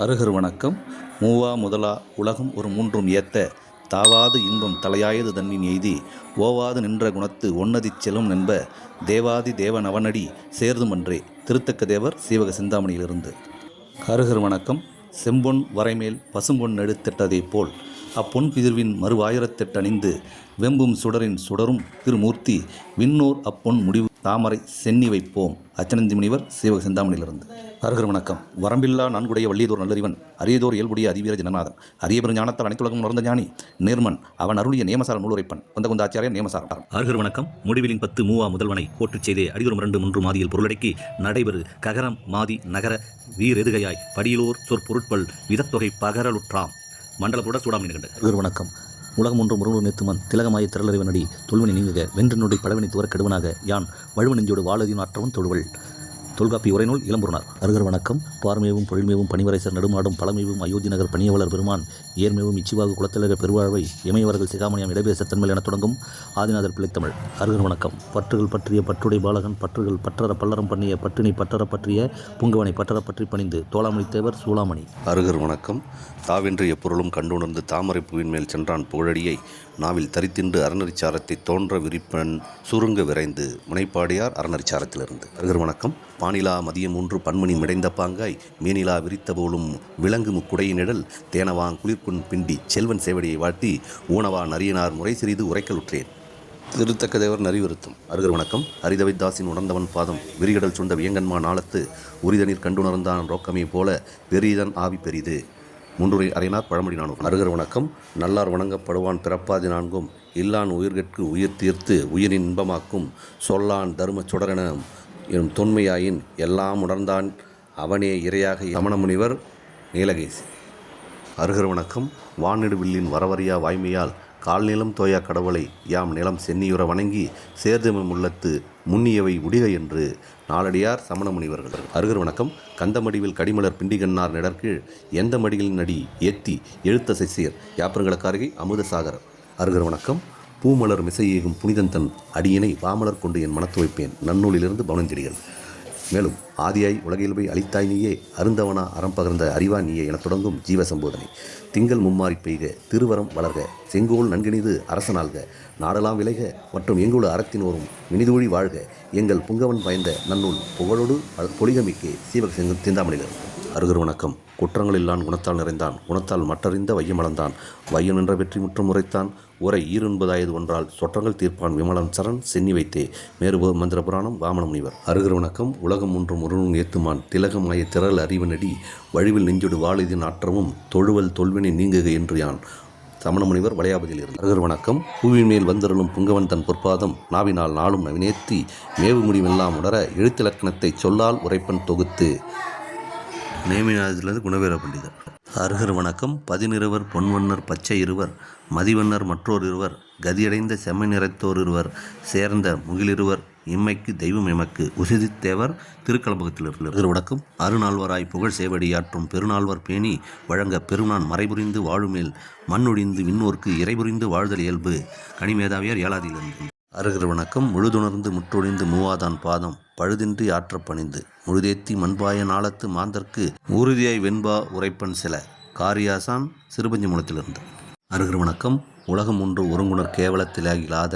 அருகர் வணக்கம். மூவா முதலா உலகம் ஒரு மூன்றும் ஏத்த தாவாது இன்பம் தலையாயது தன்னின் எய்தி ஓவாது நின்ற குணத்து ஒன்னதிச் செல்லும் என்ப தேவாதி தேவனவனடி சேர்துமன்றே. திருத்தக்க தேவர் சீவக சிந்தாமணியிலிருந்து. அருகர் வணக்கம். செம்பொன் வரைமேல் பசும்பொன் எடுத்திட்டதை போல் அப்பொன் பிதிர்வின் மறுவாயிரத்தெட்டு அணிந்து வெம்பும் சுடரின் சுடரும் திருமூர்த்தி விண்ணோர் அப்பொன் முடிவு தாமரை சென்னி வைப்போம். அச்சனந்தி முனிவர் சீவக சிந்தாமணியிலிருந்து. அருகர் வணக்கம். வரம்பில்லா நான்குடைய வள்ளியதோர் நல்லறிவன் அரியதோர் இயல்புடைய அதிவீர ஜனநாதன் அரியபெரும் ஞானத்தால் அனைத்துலகம் உணர்ந்த ஞானி நேர்மன் அவன் அருளிய நியமசார நூலுரைப்பன் கொந்த ஆச்சாரிய நியமசாரம். அருகர் வணக்கம். முடிவிலின் 10 மூவா முதல்வனை போற்றுச் செய்தே அடிதொரும் 2 3 மாதியில் பொருளடக்கி நடைபெறு ககரம் மாதி நகர வீரெதுகையாய் படியிலோர் சொற்பொருட்பல் விதத்தொகை பகரலுற்றாம் மண்டலத்தோட சூடாமணி கண்டு. அருகர் வணக்கம். உலகம் ஒன்று முருகன் நேத்துமன் திலகமாய திரளறிவனடி தொல்வனி நீங்குக வென்றனுடைய பழவினை துவர கெடுவனாக யான் வழுவ நெஞ்சோடு வாழதின் ஆற்றவும் தொழுவள். தொல்காப்பி உரைநூல் இளம்புறனார். அருகர் வணக்கம். பார்மேவும் பொழில்மேவும் பணிவரைசர் நெடுமாடும் பழமேவும் அயோத்தி நகர் பணியவளர் பெருமான் ஏர்மேவும் இச்சிவாகு குளத்திலக பெருவாழ்வை இமையவர்கள் சிகாமணியம் இடைபேச தன்மையில் என தொடங்கும் ஆதிநாதர் பிள்ளைத்தமிழ். அருகர் வணக்கம். பற்றுகள் பற்றிய பற்றுடை பாலகன் பற்றுகள் பற்றற பல்லறம் பண்ணிய பட்டினை பற்றற பற்றிய புங்கவனை பற்றற பற்றி பணிந்து தோளாமணி தேவர் சூளாமணி. அருகர் வணக்கம். தாவென்று எப்பொருளும் கண்டுணர்ந்து தாமரை பூவின் மேல் சென்றான் புகழடியை நாவில் தரித்தின்று அறநறிச்சாரத்தை தோன்ற விரிப்பன் சுருங்க விரைந்து முனைப்பாடியார் அறநறிச்சாரத்திலிருந்து. அருகர் வணக்கம். பானிலா மதியம் 3 பன்மணி மிடைந்த பாங்காய் மீனிலா விரித்த போலும் விலங்கு முக்குடையினிடல் தேனவாங் குளிர்குன் பிண்டி செல்வன் சேவடியை வாழ்த்தி ஊனவா நரியனார் முறை சிறிது உரைக்கலுற்றேன். திருத்தக்க தேவர் நரிவிருத்தும். அருகர் வணக்கம். அரிதவித்தாசின் உணர்ந்தவன் பாதம் விரிகடல் சுண்ட வியங்கன்மா நாளத்து உரிதநீர் கண்டுணர்ந்தான் ரோக்கமே போல பெரிதன் ஆவி பெரிது. முன்றுரை அறையினார் பழமொழி 400. அருகர் வணக்கம். நல்லார் வணங்கப்படுவான் பிறப்பாதி நான்கும் இல்லான் உயிர்கட்கு உயிர் தீர்த்து உயிரின் இன்பமாக்கும் சொல்லான் தரும சுடரென எனும் தொன்மையாயின் எல்லாம் உணர்ந்தான் அவனே இறையாக சமணமுனிவர் நீலகேசி. அருகர் வணக்கம். வானிடு வில்லின் வரவறியா வாய்மையால் கால்நிலம் தோயா கடவுளை யாம் நிலம் சென்னியுற வணங்கி சேர்தமிழ் உள்ளத்து முன்னியவை உடிக என்று நாளடியார் சமண முனிவர்கள். அருகர் வணக்கம். கந்தமடிவில் கடிமலர் பிண்டிகன்னார் நிடற்கீழ் எந்த மடிகளின் அடி ஏத்தி எழுத்த சிசியர் யாப்பருங்களுக்காரகை அமுதசாகர். அருகர் வணக்கம். பூமலர் மிசையேகும் புனிதன் தன் அடியினை பாமலர் கொண்டு என் மனத்து வைப்பேன் நன்னூலிலிருந்து பவனஞ்செடிகள். மேலும் ஆதியாய் உலகியல்பை அளித்தாய் நீயே அருந்தவனா அறம் பகர்ந்த அறிவா நீயே என தொடங்கும் ஜீவசம்போதனை. திங்கள் மும்மாறி பெய்க திருவரம் வளர்க செங்கோல் நன்கினிது அரசனால்க நாடெல்லாம் விளைக மற்றும் எங்கோடு அறத்தினோரும் வினிதூழி வாழ்க எங்கள் புங்கவன் பயந்த நன்னூல் புகழோடு பொலிகமிக்கே சீவக சிந்தாமணியிலிருந்து. அருகர் வணக்கம். குற்றங்களில்லான் குணத்தால் நிறைந்தான் குணத்தால் மற்றறிந்த வையமளந்தான் வையம் நின்ற வெற்றி முற்றம் உரைத்தான் உரை ஈருன்பதாயது ஒன்றால் சொற்றங்கள் தீர்ப்பான் விமலன் சரண் சென்னி வைத்தே மேறு மந்திர புராணம் வாமன முனிவர். அருகர் வணக்கம். உலகம் ஒன்றும் ஒருவன் ஏத்துமான் திலகமாய திரள் அறிவனடி வழிவில் நெஞ்சொடு வாழிதின் ஆற்றவும் தொழுவல் தொல்வினை நீங்குக என்று யான் சமண முனிவர் வளையாபதியில் இருந்து. அருகர் வணக்கம். பூவின் மேல் வந்தருளும் புங்கவன் தன் பொற்பாதம் நாவினால் நாளும் நவினேத்தி மேவு முடிவெல்லாம் உணர எழுத்திலக்கணத்தை சொல்லால் உரைப்பன் தொகுத்து நேமிநாதத்திலிருந்து குணவீர பண்டிதர். அருகர் வணக்கம். 11 பொன்வண்ணர் பச்சை இருவர் மதிவண்ணர் மற்றோர் இருவர் கதியடைந்த செம்மை நிறைத்தோர் இருவர் சேர்ந்த முகிலிருவர் இம்மைக்கு தெய்வம் எமக்கு உசிதித்தேவர் திருக்கலம்பகத்திலிருந்து. அருகர் வணக்கம். அருநால்வராய் புகழ் சேவடியாற்றும் பெருநால்வர் பேணி வழங்க பெருநான் மறைபுரிந்து வாழுமேல் மண்ணொழிந்து விண்ணோர்க்கு இறைபுரிந்து வாழ்தல் இயல்பு கனிமேதாவியார் ஏலாதியிலிருந்து. அருகர் வணக்கம். முழுதுணர்ந்து முற்றொழிந்து மூவாதான் பாதம் பழுதின்றி ஆற்றப் பணிந்து முழுதேத்தி மண்பாய நாளத்து மாந்தர்க்கு உறுதியாய் வெண்பா உரைப்பன் சில காரியாசான் சிறுபஞ்சி மூலத்திலிருந்து. அருகர் வணக்கம். உலகம் ஒன்று ஒருங்குணர் கேவலத்திலாகிலாத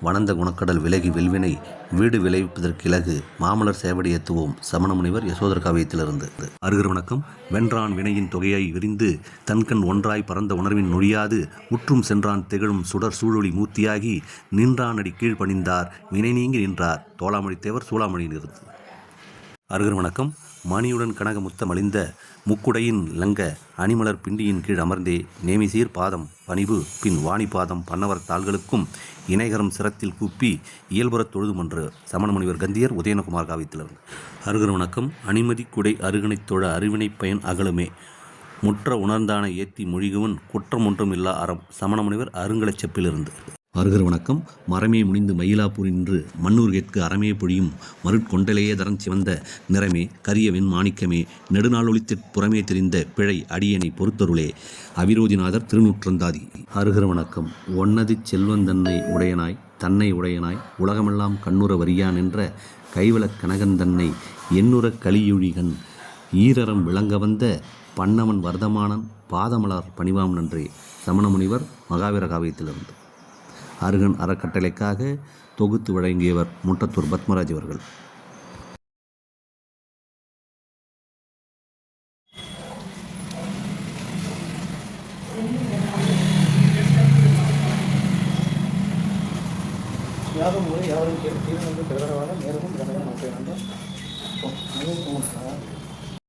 வனந்த குணக்கடல் விலகி வெல்வினை வீடு விளைவிப்பதற்கிலகு மாமலர் சேவடியேத்துவோம் சமண முனிவர் யசோதர் காவியத்திலிருந்து. அருகர் வணக்கம். வென்றான் வினையின் தொகையாய் விரிந்து தன்கண் ஒன்றாய் பறந்த உணர்வின் நொழியாது உற்றும் சென்றான் திகழும் சுடர் சூழொளி மூர்த்தியாகி நின்றான் அடி கீழ் பணிந்தார் வினை நீங்கி நின்றார் தோளாமணி தேவர் சூளாமணியிலிருந்து. அருகர் வணக்கம். மணியுடன் கனக முத்த மலிந்த முக்குடையின் லங்க அணிமலர் பிண்டியின் கீழ் அமர்ந்தே நேமிசீர் பாதம் பணிவு பின் வாணி பாதம் பன்னவர் தாள்களுக்கும் இணைகரம் சிரத்தில் கூப்பி இயல்புறத் தொழுதுமன்று சமண முனிவர் கந்தியர் உதயனகுமார் காவியத்திலிருந்து. அருகர் வணக்கம். அணிமதி குடை அருகனைத் தொழ அறிவினை பயன் அகலுமே முற்ற உணர்ந்தான ஏத்தி மொழிகுவன் குற்றம் ஒன்றும் இல்லா அறம் சமண முனிவர் அருங்கலச் செப்பிலிருந்து. அருகர் வணக்கம். மரமே முனிந்து மயிலாப்பூர் நின்று மண்ணூர் கேட்கு அறமே பொழியும் மருட்கொண்டலேயே தரன் சிவந்த நிறமே கரியவெண் மாணிக்கமே நெடுநாள் ஒளித்திற் புறமே தெரிந்த பிழை அடியனை பொறுத்தருளே அவிரோதிநாதர் திருநூற்றந்தாதி. அருகர் வணக்கம். ஒன்னதிச் செல்வன் தன்னை உடையனாய் உலகமெல்லாம் கண்ணுற வரியான் என்ற கைவளக் கனகன் தன்னை எண்ணுற கலியுழிகன் ஈரறம் விளங்க வந்த பண்ணவன் வர்தமானன் பாதமலர் பணிவாம் நன்றே சமண முனிவர் மகாவீர காவியத்திலிருந்து. அருகன் அறக்கட்டளைக்காக தொகுத்து வழங்கியவர் முட்டத்தூர் பத்மராஜ் அவர்கள். யாரும் யாரும் கேட்டு நேரமும்